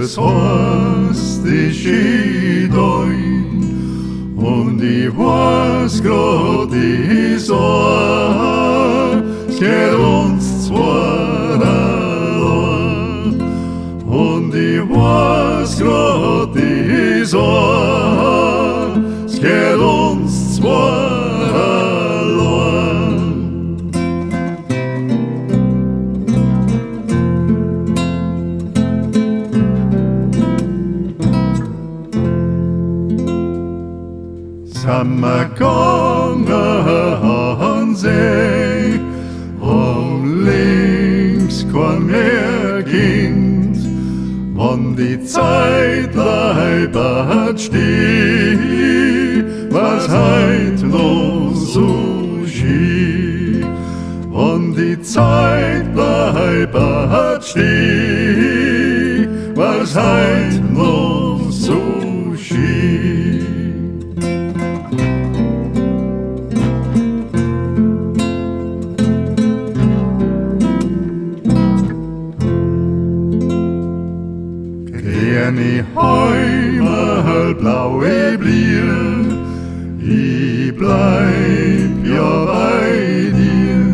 es heißt, ich schied euch, und ich weiß grad, ich sag, es geht uns zwar allein, und ich weiß grad, ich sag, es geht uns zwar allein. Sind wir gegangen an See, links kein mehr Kind, wann die Zeit bleibt stehen, was heut noch so schön. Wann die Zeit bleibt stehen, was heut noch so schön. Grüne Häume, blaue Blier, ich bleib ja bei dir.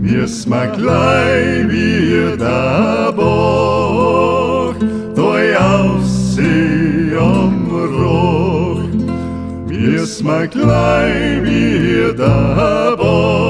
Müssen wir gleich wieder Bach, da aussehen am Roch. Müssen wir gleich wieder Bach.